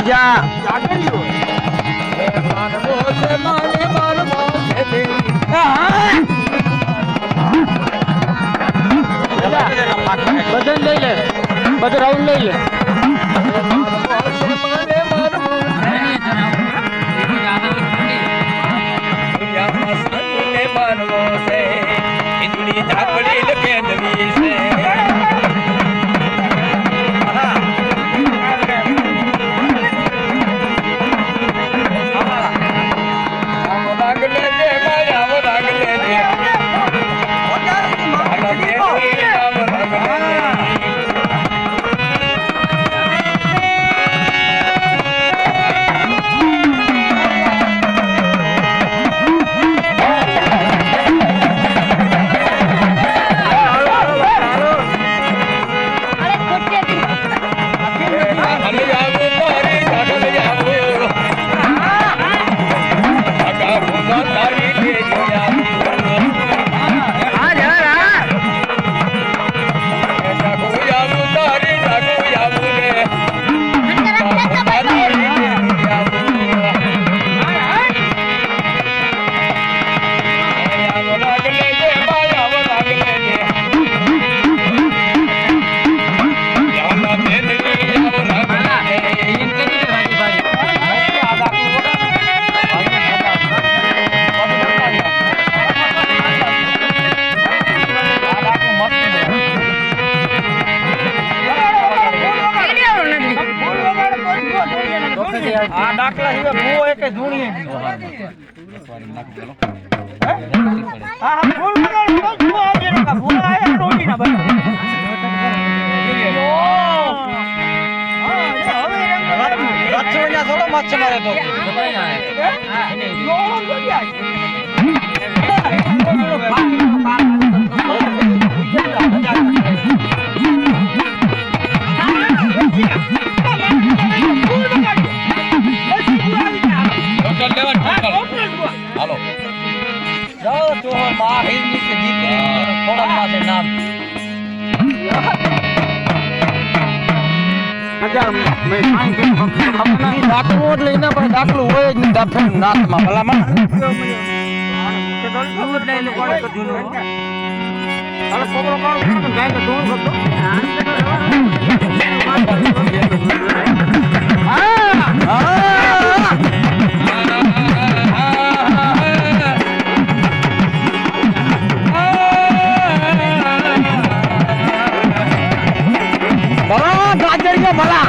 જા જાગેલી હોય માનવો છે માનવો છે બધું લઈ લે બધું રાઉન્ડ લઈ લે આ ડાકલા સિવાય ભૂવો એકે ધૂણીએ હા ફૂલ વગાડ ભૂવો આવજે કા ભૂવો આયા ટોટી ના બને રચોયા થોડો માછ મારે તો હાલો જાઓ તો માહિર ની કે દીકરી થોડા પાસે નામ દાખલો જ લઈને પણ દાખલો હોય જ નહીં દાફે નાથમાં ભલામાં ભલા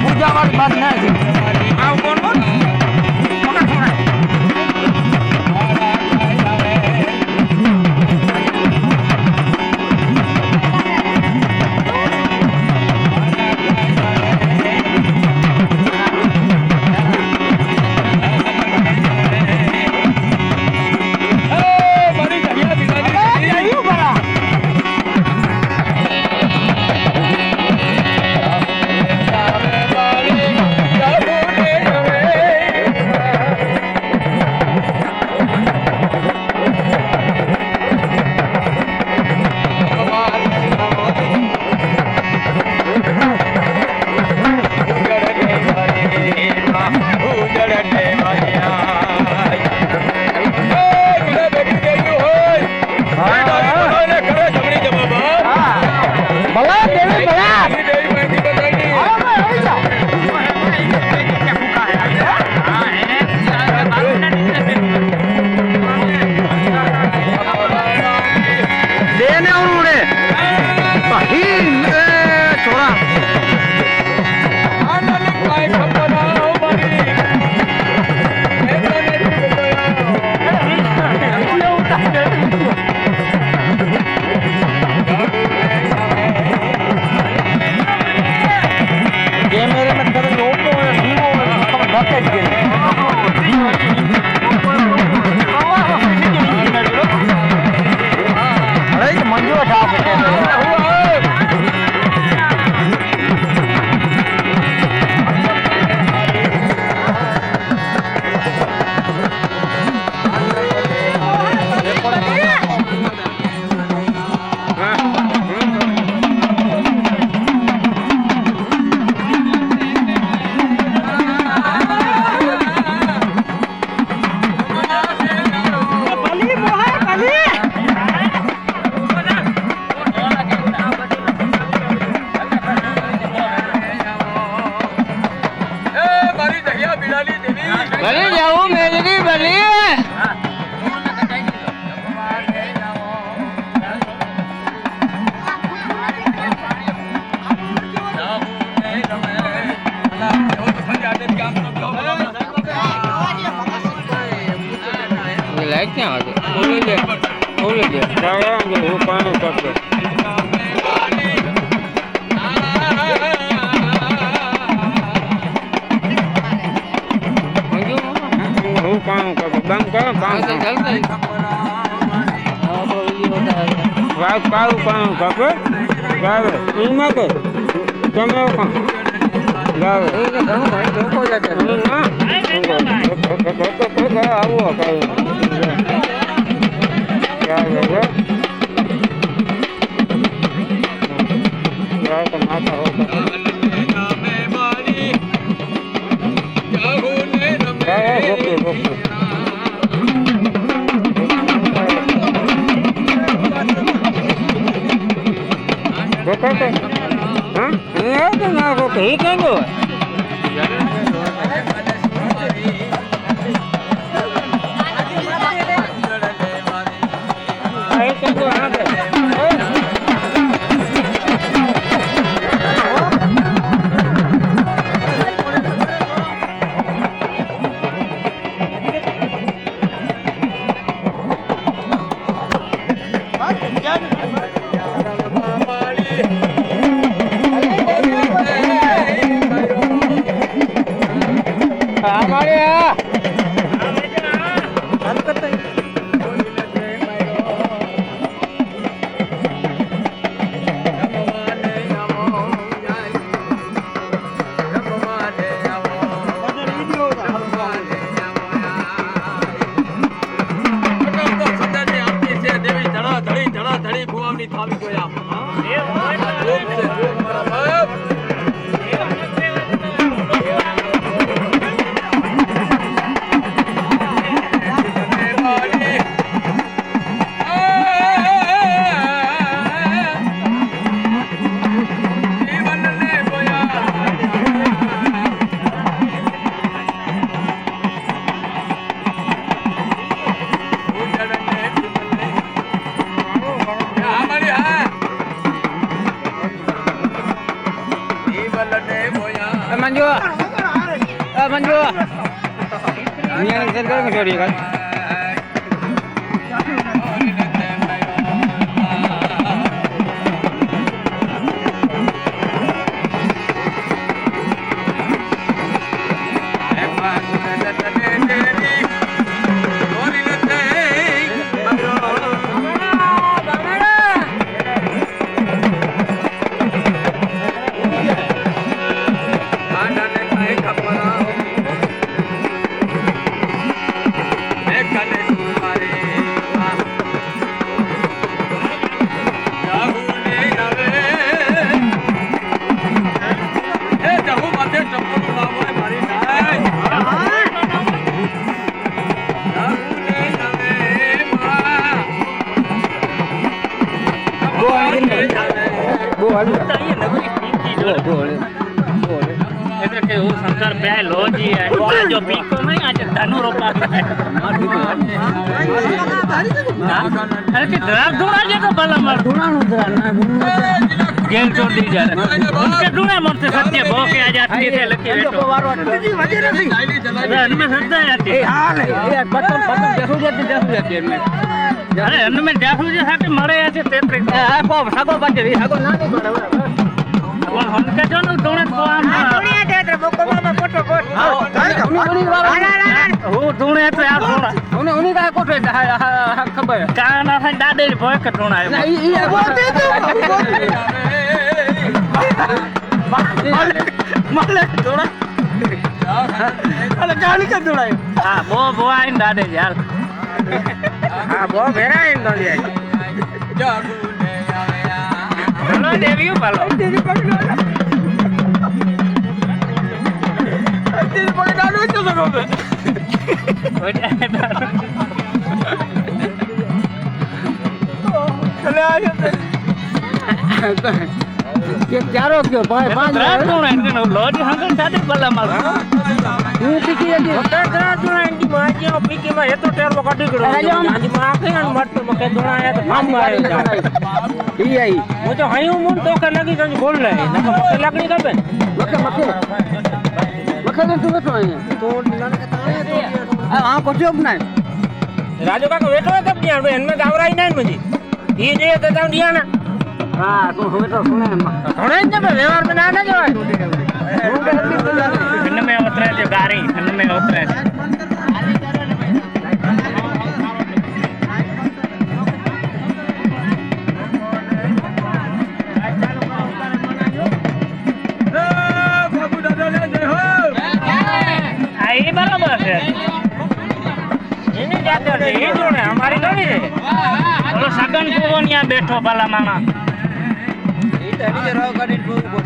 પૂજા વાળી વાત ના છે લાઈટ ક્યાં હતી ઓલી દે હું પાણી કરતો હું કામ કરું બંધ કરો કામ કાળું કામ ખબર ગાવે એમાં કે તમે આવો મંજુ છોડી शंकर पहलो जी है जो पीको नहीं आज धनु रोपा है अरे कि धरा धुरा जे तो भला मार धुरा नु धरा ना गेल छोड़ दी जा उनके धुरा मरते सत्य भो के आज आती थे लकी बेटो जी वजह नहीं अरे में सत्य आती हां यार बटन देखो जाती में अरे में देखो जे साथे मरे आछे 33 आ को सागो बाटे सागो ना नहीं पड़े हमके जो न दोने को आम दुनिया दे रे बोको में फोटो कोट उनी वाला हो दोने तो यार थोड़ा उनी का कोट खबर का ना है दादे भय के दोना है ई बोलते तो माले थोड़ा अरे गाली का दोना है हां वो आइन दादे यार हां वो भेरा इन तो ये जागू देवी पालो देवी पकड़ो देवी पकड़ो तो सको चले आ ये चारों क्यों पांच रात को रहने लो जी हम साथे पल्ला मारो હું પીકી હતી મકે ધરા ધુણા એની માજીઓ પીકી માં હેતો ટેરલો કાઢી ગયો આજી માં આખે ને મટ મકે ધુણા આયા તો કામ આવે ઈ આઈ હું તો હયું મું તો કે લાગી તો બોલ લે નકો મકે લાગણી કાપે મકે ને તું બેઠો અહીંયા તો નાને તાણે તો આ કોચ્યો બનાય રાજુ કાકા વેઠો કપ દિયા બે એનમે ગાવરાઈ નાઈ મજી ઈ જે તો તાવ દિયા ના હા તું હવે તો સુને ઘણે જ ને વ્યવહાર में ના જવાય इनमें उतरे थे गाड़ी इनमें उतरे थे आई बराबर है इन्हें जाते हैं ये जो है हमारी गाड़ी है चलो सगन को यहाँ बैठो भला माना ઈ તો નીચે રાવ ગાડી બહુ બોલ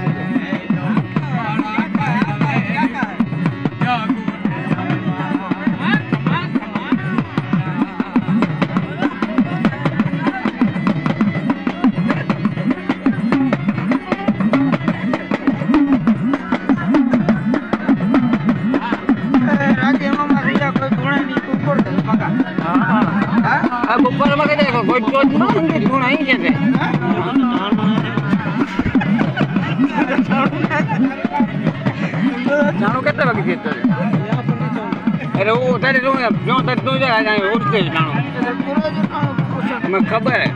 જાણો કેટલા વાગે જતો અરે હું તારે જો તારે તું જાય ઉઠતે જાણો મને ખબર હે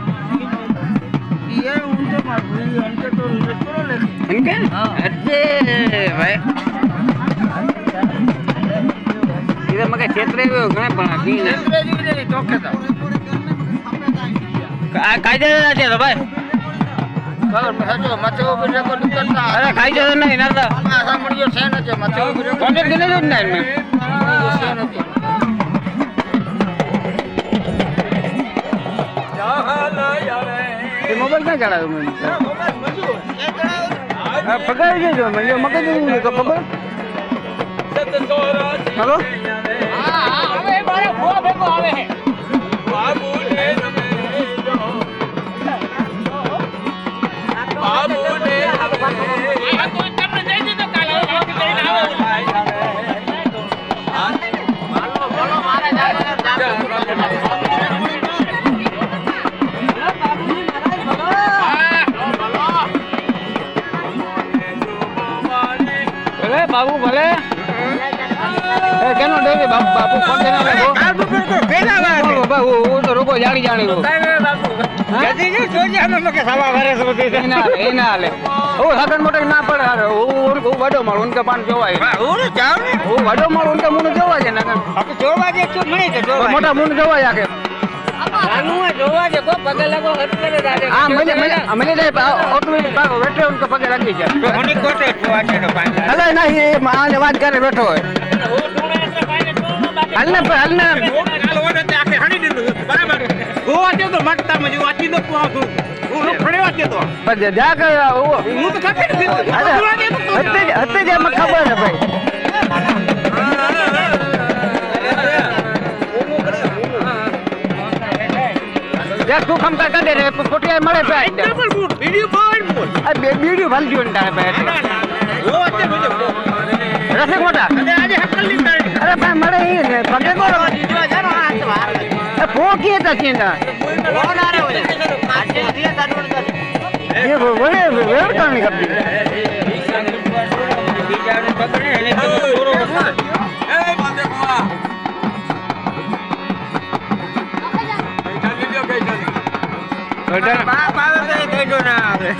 इनके अच्छे भाई इधर मगे क्षेत्र में घणे पण सीन क्षेत्र जी टोके तो कायदे છે તો ભાઈ બરાબર સાચો મથે ઉભી રેકો કરતા અરે કાયદે નહીં ના આ સાંભળ્યો છે ને મથે ઉભી રેકો કોન્ટેક્ટ ગને જ નહીં મે છે નથી એ મોબાઈલ ક્યાં ચડાવ્યો મેં પગાર છે જો મેં મગજ નહીં તો ખબર હેલો હા હવે મારે ફો ભેગો આવે છે બાબુ ને રમેજો બાબુ ને આ કોઈ તમને દઈ દીધો કાલે વાત કરીને આવે માલો બોલો મારે જાગો बाबू भले ए केनो देवे बाबू कोण देना बाबू बाबू केना बाबू वो तो रोको जानी जानी वो काय बाबू जदी जो सोजे हम के सवा भरे सोती ना ए ना ले ओ हगन मोटे ना पड़े अरे वो बड़ो माल उनके पान जोवाय वो जाओ ने वो बड़ो माल उनके मुंह जोवाय है ना अब जोवा जे तो नहीं तो जोवाय मोटा मुंह जोवाय आके नानू जोवा जे को पगे लगो हटले दादे हां मैंने दे ऑटोमेटिक पागो बैठे उनके पगे लगी जाए तो होनी कोटे जोवा के तो पान अरे नहीं ये मां ने बात करे बैठो है वो टूणे એટલે પાને ટોનો બાકી હલને હાલ ઓને તે આખે હણી દીધું બરાબર ગોવા જે તો મટતા માં જો આજી તો આવતું હું ફળ્યો છે તો પણ જા કે હું તો ખબર નથી હતે જે મને ખબર છે ભાઈ देख तू कम कर दे रे फोटिया मळे पे डबल बूट वीडियो बोल अरे वीडियो भल दियो ना पे वो आते मुझे रसे मोटा अरे आज हक्कल नहीं करे अरे भाई मळे ही ने पगे को जो जानो हाथ बाहर ए फोकी था चीना कौन आ रहे हो आज दिया कानून कर ये बड़े वेर करनी करती बीजाने पकड़े ने पूरो ए बाते कोआ बाप આવે તો કઈજો ના આવે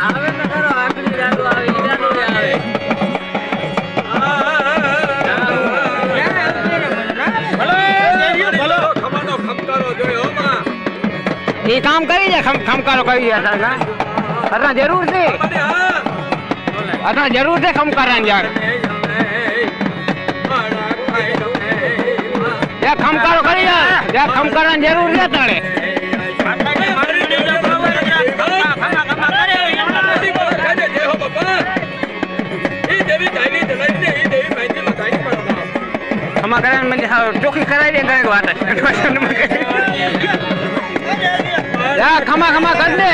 આવે તો કરો આકડી જાડો આવે ઈડાનો આવે ભલો ખમાનો ખમકારો જોયો માં એ કામ કરી જાય ખમકારો કરી જાય અરના જરૂર છે અરના જરૂર છે ખમકારાન યાર યા ખમકારો કરી યા ખમકારાન જરૂર છે તાણે खमा करा म्हणजे चोखी करायली काय वाट या खमा खमा कर दे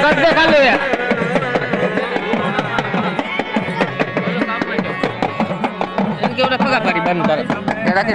કટ દે ખાલી એમ કે ઓલા ફગા પાડી બંધ કરે.